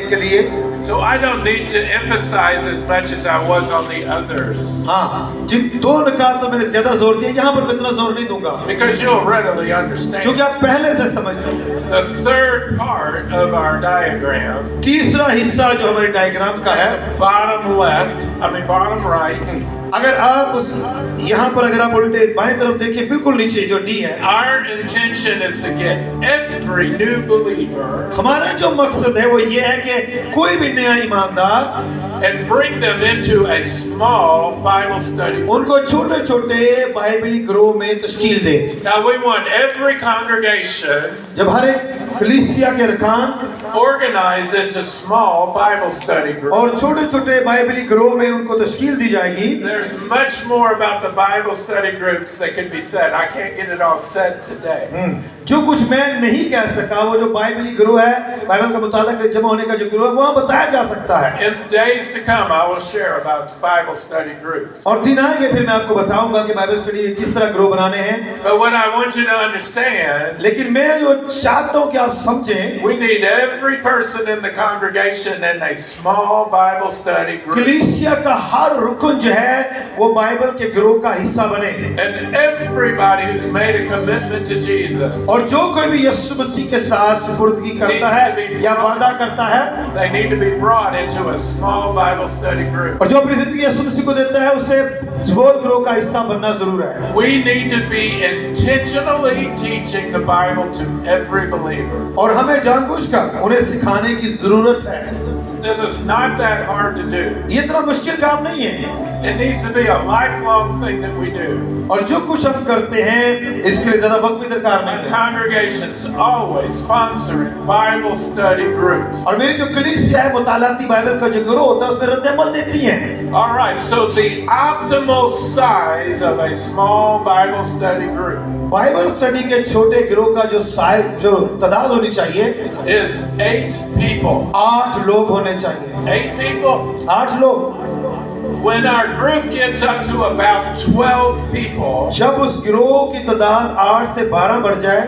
के लिए So I don't need to emphasize as much as I was on the others. हाँ, जिन दो निकात पर मैंने ज्यादा जोर दिया, यहाँ पर मैं इतना जोर नहीं दूंगा Because you'll readily understand. क्योंकि आप पहले से समझ गए। The third part of our diagram, तीसरा हिस्सा जो हमारे डायग्राम का है, bottom right, अगर आप उस यहाँ पर अगर आप उल्टे बाएं तरफ देखिए, बिल्कुल नीचे जो डी है, our intention is to get every new believer हमारा जो मकसद है वो ये है कि कोई भी नया ईमानदार and bring them into a small Bible study group. उनको छोटे छोटे बाइबली ग्रोह में तश्कील दे। Now we want every congregation जब हर एक कलीसिया के अरकान organized into small Bible study groups. और छोटे छोटे बाइबली ग्रोह में उनको तश्कील दी जाएगी। There's much more about the Bible study groups that can be said. I can't get it all said today. जो कुछ मैं नहीं कह सका, वो जो बाइबली ग्रोह है, बाइबल का मुताला के जमा होने का जो ग्रोह है, वहाँ बताया जा सकता है। In days to come, I will share about the Bible study groups. और दिन आएंगे फिर मैं आपको बताऊंगा कि बाइबल स्टडी किस तरह ग्रो बनाने हैं। But what I want you to understand, लेकिन मैं जो चाहता हूँ कि आप समझें, we need every person in the congregation in a small Bible study group. कलीसिया का हर रुकन जो है वो बाइबल के ग्रोह का हिस्सा बने। And everybody who's made a commitment to Jesus, और जो कोई भी यीशु मसीह के साथ सुपुर्दगी करता है या वादा करता है, they need to be brought into a small Bible study group. और जो अपनी जिंदगी यीशु मसीह को देता है, उसे स्मॉल ग्रोह का हिस्सा बनना जरूर है। We need to be intentionally teaching the Bible to every believer. और हमें जानबूझकर उन्हें सिखाने की जरूरत है। This is not that hard to do. ये इतना मुश्किल काम नहीं है। It needs to be a lifelong thing that we do. और जो कुछ हम करते हैं, इसके लिए ज्यादा वक्त भी दरकार नहीं है। Congregations always sponsoring Bible study groups. और मेरी जो कलीसिया है, मुतालाती बाइबल का जो ग्रोह होता है, उसमें रद्द-ए-अमल देती हैं। All right, so the optimal size of a small Bible study group Bible study के छोटे ग्रोह का जो साइज, जो तादाद होनी चाहिए, is 8 people. 8 लोग होने चाहिए। 8 people. 8 लोग। When our group gets up to about 12 people, जब उस गिरोह की तादाद 8 से 12 बढ़ जाए,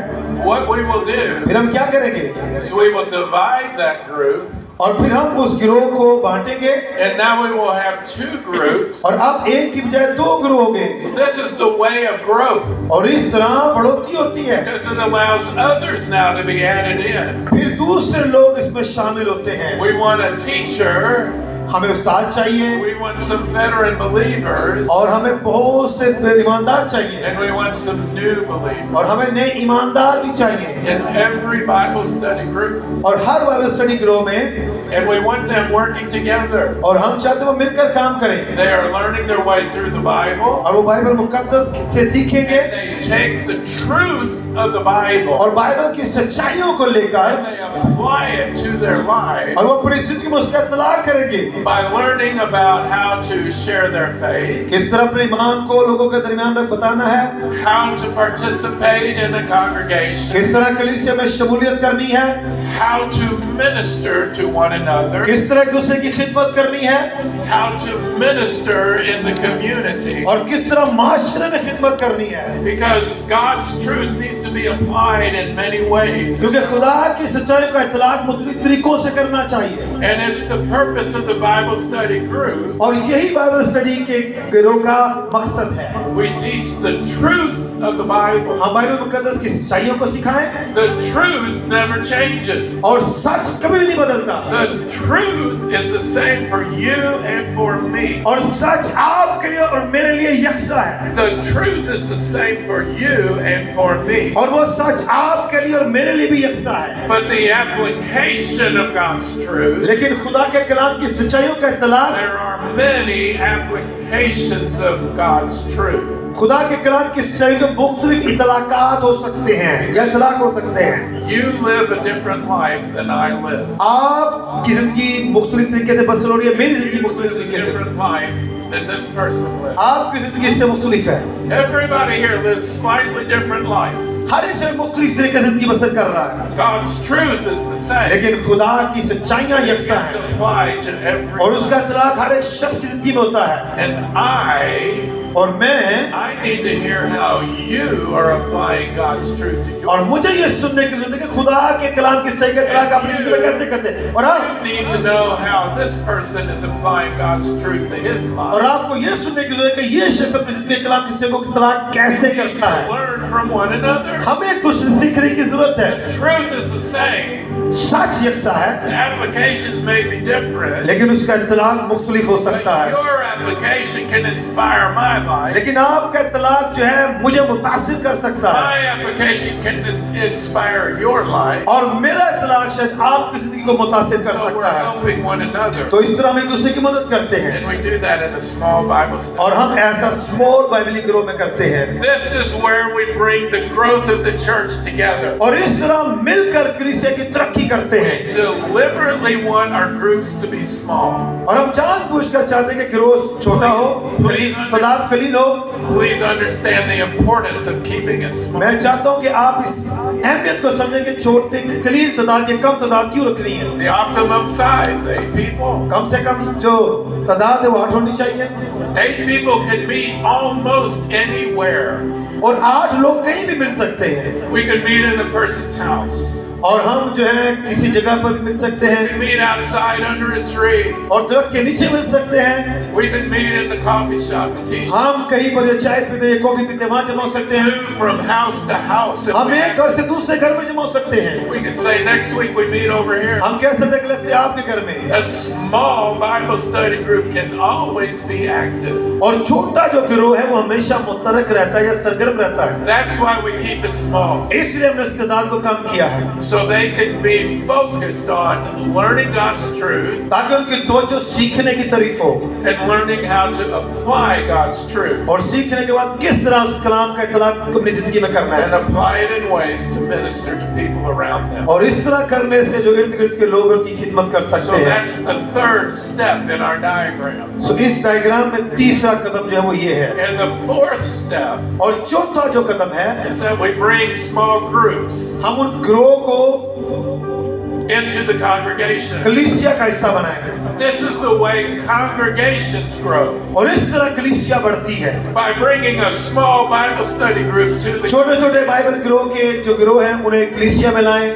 what we will do फिर हम क्या करेंगे? is we will divide that group, और फिर हम उस गिरोह को बांटेंगे, and now we will have 2 groups. और अब एक की बजाय 2 ग्रोह होंगे। This is the way of growth, और इस तरह बढ़ोतरी होती है। because it allows others now to be added in. फिर दूसरे लोग इसमें शामिल होते हैं। We want a teacher, हमें उस्ताद चाहिए, we want some veteran believers, और हमें बहुत से ईमानदार चाहिए, and we want some new believers और हमें नए ईमानदार भी चाहिए। in every Bible study group. और हर बाइबल स्टडी ग्रोह में, And we want them working together. और हम चाहते हैं वो मिलकर काम करें, They are learning their way through the Bible. और वो बाइबल मुकद्दस से सीखेंगे, They take the truth of the Bible और बाइबल की सच्चाइयों को लेकर, and they apply it to their life और वो अपनी जिंदगी में उसका इत्तला करेंगे। by learning about how to share their faith, किस तरह अपने ईमान को लोगों के दरमियान में बताना है, how to participate in a congregation, किस तरह कलीसिया में शमूलियत करनी है, how to minister to one another, किस तरह एक दूसरे की खिदमत करनी है, how to minister in the community. और किस तरह माशरे में खिदमत करनी है। Because God's truth needs to be applied in many ways. क्योंकि खुदा की सच्चाई का इतलाक मुख्तलिफ तरीकों से करना चाहिए, And it's the purpose of the Bible study group. और यही बाइबल स्टडी के गिरोह का मकसद है। We teach the truth of the Bible. हम बाइबल मुकद्दस की सच्चाइयों को सिखाएं, The truth never changes. और सच कभी भी नहीं बदलता, The truth is the same for you and for me. और सच आपके लिए और मेरे लिए यकसा है, The truth is the same for you and for me. और वो सच आपके लिए और मेरे लिए भी यकसा है। But the application of God's truth, लेकिन खुदा के कलाम की सच्चाइयों का इतलाक, there are many applications of God's truth. खुदा के कलाम की सच्चाई के मुख्तलिफ इतलाकात हो सकते हैं या इतलाक हो सकते हैं। You live a different life than I live. आपकी जिंदगी मुख्तलिफ तरीके से बसर हो रही है, मेरी जिंदगी मुख्तलिफ तरीके से, Different life than this person lives. आपकी जिंदगी इससे मुख्तलिफ है। Everybody here lives slightly different life. हर एक से मुख्तलिफ तरीके से जिंदगी बसर कर रहा है, God's truth is the same. लेकिन खुदा की सच्चाइयाँ यकसा It's हैं, applied to every और उसका इतलाक हर एक शख्स की जिंदगी में होता है। And और मैं I need to hear how you are applying God's truth to your और मुझे ये सुनने की जरूरत है कि खुदा के कलाम की सही का तलाक अपनी जिंदगी में कैसे करते हैं। और You need to know how this person is applying God's truth to his life. और आपको ये सुनने की जरूरत है कि ये शख्स अपनी जिंदगी के कलाम की सही को तलाक कैसे करता है। Learn from one another. हमें एक दूसरे से सीखने की जरूरत है। Truth is the same. सच यकसा है, The applications may be different. लेकिन उसका तलाक मुख्तलिफ हो सकता But है। your application can inspire my life. लेकिन आपका तलाक जो है मुझे मुतासिर कर सकता है, My application can inspire your life. और मेरा तलाक शायद आपकी जिंदगी को मुतासिर कर So we're सकता है। helping one another. तो इस तरह हम एक दूसरे की मदद करते हैं, And we do that in a small Bible study. और हम ऐसा स्मॉल बाइबली ग्रुप में करते हैं। This is where we bring the growth of the church together. और इस तरह मिलकर कलीसिया की तरक्की करते हैं। We deliberately want our groups to be small. और हम जानबूझकर चाहते हैं कि गिरोह छोटा हो, तादाद कलील हो। Please understand the importance of keeping it small. मैं चाहता हूं कि आप इस अहमियत को समझें कि छोटे कलील तादाद या कम तादाद क्यों रखनी है। The optimum size, 8 people. कम से कम जो तादाद है वो 8 होनी चाहिए, 8 people can meet almost anywhere. और 8 लोग कहीं भी मिल सकते हैं। We could meet in a person's house. और हम जो है किसी जगह पर भी मिल सकते We हैं, could meet outside under a tree. और दरख्त के नीचे मिल सकते हैं। We could meet in the coffee shop, the tea shop. हम कहीं पर ये चाय पीते या कॉफी पीते वहां जमा हो सकते हैं। Move from house to house. हम एक घर से दूसरे घर में जमा हो सकते हैं। We could say next week we meet over here. हम कह सकते हैं कि लगते आपके घर में। A small Bible study group can always be active. और छोटा जो गिरोह है वो हमेशा मुतरक रहता है या सरगर्म रहता है। That's why we keep it small. इसलिए हमने इस तादाद को कम किया है, So they can be focused on learning God's truth ताकि उनकी तवज्जो सीखने की तरफ हो, and learning how to apply God's truth और सीखने के बाद किस तरह उस कलाम का इतलाक अपनी जिंदगी में करना and है, apply it in ways to minister to people around them. और इस तरह करने से जो इर्द गिर्द के लोग उनकी खिदमत कर So सकते हैं। that's the third step in our diagram. सो इस डायग्राम में तीसरा कदम जो है वो ये है, And the fourth step और चौथा जो कदम है, is that we bring small groups हम उन गिरोह को into the congregation. कलीसिया का हिस्सा बनाएं, This is the way congregations grow. और इस तरह कलीसिया बढ़ती है। By bringing a small Bible study group to the छोटे छोटे बाइबल गिरोह के जो गिरोह हैं उन्हें कलीसिया में लाएं।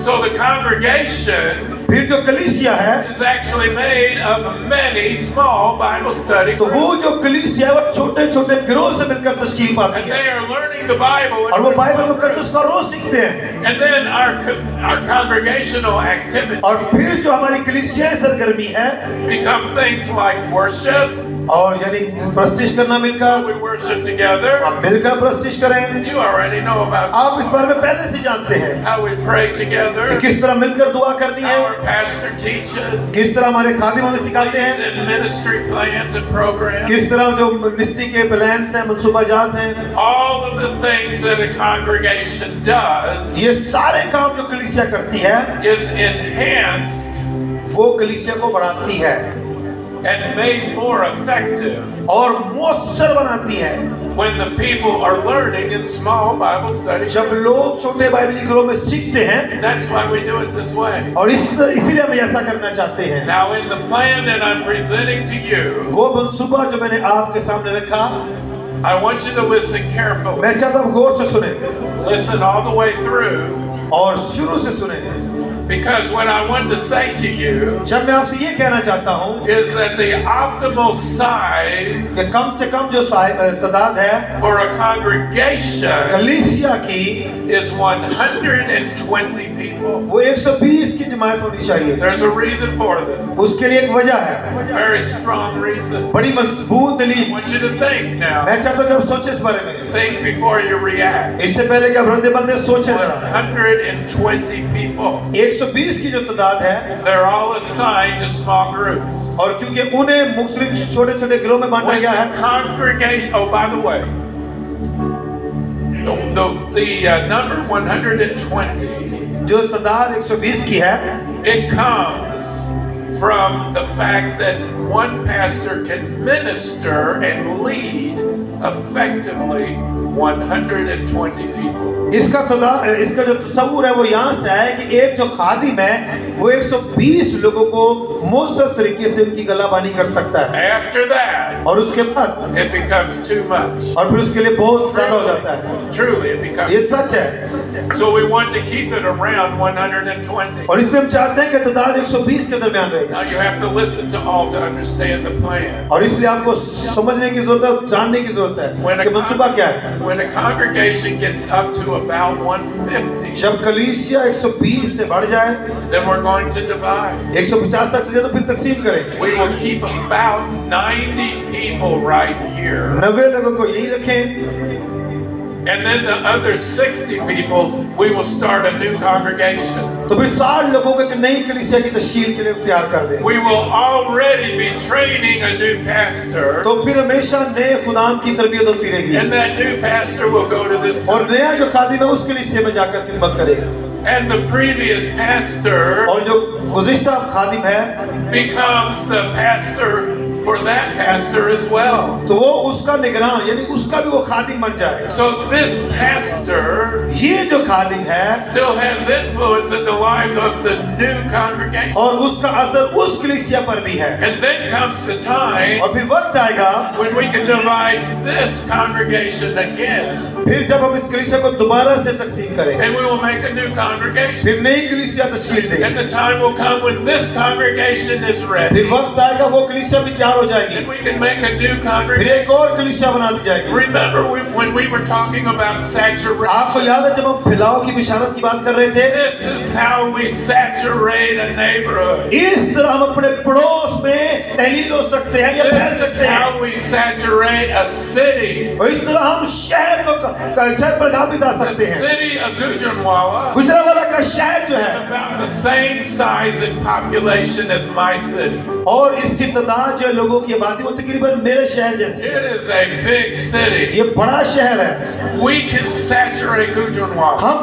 so the congregation फिर जो कलीसिया है, is actually made of many small Bible study तो groups. वो जो कलीसिया है वो छोटे छोटे गिरोह से मिलकर तश्कील पाती And है, they are learning the Bible. और वो बाइबल मुकद्दस का रोज सीखते हैं। And then our congregational activity और फिर जो हमारी कलीसियाई सरगर्मी है, become things like worship. और यानी प्रस्तिश करना मिलकर, We worship together. हम मिलकर प्रस्तिश करें। You already know about आप इस बारे में पहले से जानते हैं how we pray together. कि किस तरह मिलकर दुआ करनी है, Our pastor teaches. किस तरह हमारे खादिम हमें सिखाते हैं, And ministry plans and programs. किस तरह जो मिनिस्ट्री के प्लान्स हैं, मंसूबाजात हैं, All of the things that a congregation does ये सारे काम जो कलीसिया करती है is enhanced वो कलीसिया को बढ़ाती है and made more effective और मौसर बनाती है when the people are learning in small Bible study. जब लोग छोटे बाइबली गिरोह में सीखते हैं, That's why we do it this way. और इसीलिए हम ऐसा करना चाहते हैं। Now in the plan that I'm presenting to you, वो मंसूबा जो मैंने आपके सामने रखा, I want you to listen carefully. मैं चाहता हूँ गौर से सुने Listen all the way through, और शुरू से सुने, because what I want to say to you जब मैं आपसे ये कहना चाहता हूँ is that the optimal size कि कम से कम जो तादाद है for a congregation कलीसिया की is 120 people. वो 120 की जमात होनी चाहिए। There's a reason for this. उसके लिए एक वजह है, Very strong reason. बड़ी मजबूत I दलील। want you to think now. मैं चाहता हूँ कि आप सोचे इस बारे में, Think before you react. इससे पहले कि आप रद्दे बंदे सोचे जरा। 120 people. 120 की जो तादाद है, They're all assigned to small groups. और क्योंकि उन्हें मुख्तलिफ छोटे छोटे गिरोह में बांटा When गया है, the congregation, oh, by the way, the number 120, जो तादाद 120 की है, it comes from the fact that one pastor can minister and lead effectively 120 people. इसका जो तस्वुर है वो यहाँ से है कि एक जो खादिम है वो 120 लोगों को मौसर तरीके से उनकी गलाबानी कर सकता है। After that, और उसके बाद it becomes too much. और फिर उसके लिए बहुत ज्यादा हो जाता है। Truly, it becomes. ये सच है। So we want to keep it around 120. और इसलिए हम चाहते हैं कि तादाद 120 के दरमियान रहे। Now you have to listen to all to understand the plan. और इसलिए आपको समझने की जरूरत है, जानने की जरूरत है कि मंसूबा क्या है। When a congregation gets up to about 150, जब कलीसिया 120 से बढ़ जाए, then we're going to divide. 150 तक चले तो फिर तकसीम करें। We will keep about 90 people right here. 90 लोगों को यही रखें। And then the other 60 people, we will start a new congregation. तो फिर 60 लोगों को एक नई कलीसिया की तश्कील के लिए तैयार कर दें। We will already be training a new pastor. तो फिर हमेशा नए खुदाम की तरबियत होती रहेगी। And that new pastor will go to this और नया जो खादिम है उस कलीसिया में जाकर खिदमत करेगा। and the previous pastor और जो गुज़िश्ता खादिम है becomes the pastor for that pastor as well. तो वो उसका निगरान यानी उसका भी वो खादिम बन जाए। So this pastor ये जो खादिम है still has influence in the life of the new congregation. और उसका असर उस कलीसिया पर भी है। And then comes the time और फिर वक्त आएगा when we can divide this congregation again, फिर जब हम इस कलीसिया को दोबारा से तकसीम करें, and we will make a new congregation. फिर नई कलीसिया तश्कील दें। And the time will come when this congregation is ready, फिर वक्त आएगा वो कलीसिया भी तैयार हो जाएगी। and we can make a new फिर congregation. एक और कलीसिया बना दी जाएगी। Remember when we were talking about आपको saturation? याद है जब हम फैलाव की बिशारत की बात कर रहे थे, This is how we saturate a neighborhood. इस तरह हम अपने पड़ोस में तहलील हो सकते हैं या फैल This is सकते हैं how we saturate a city. और इस तरह हम शहर पर काबिज आ The सकते हैं। city of Gujranwala is Gujranwala का शहर जो है about the same size in population as my city. और इसकी तादाद जो है लोगों की आबादी वो तकरीबन मेरे शहर जैसी है। It is a big city. ये बड़ा शहर है। We can saturate Gujranwala. हम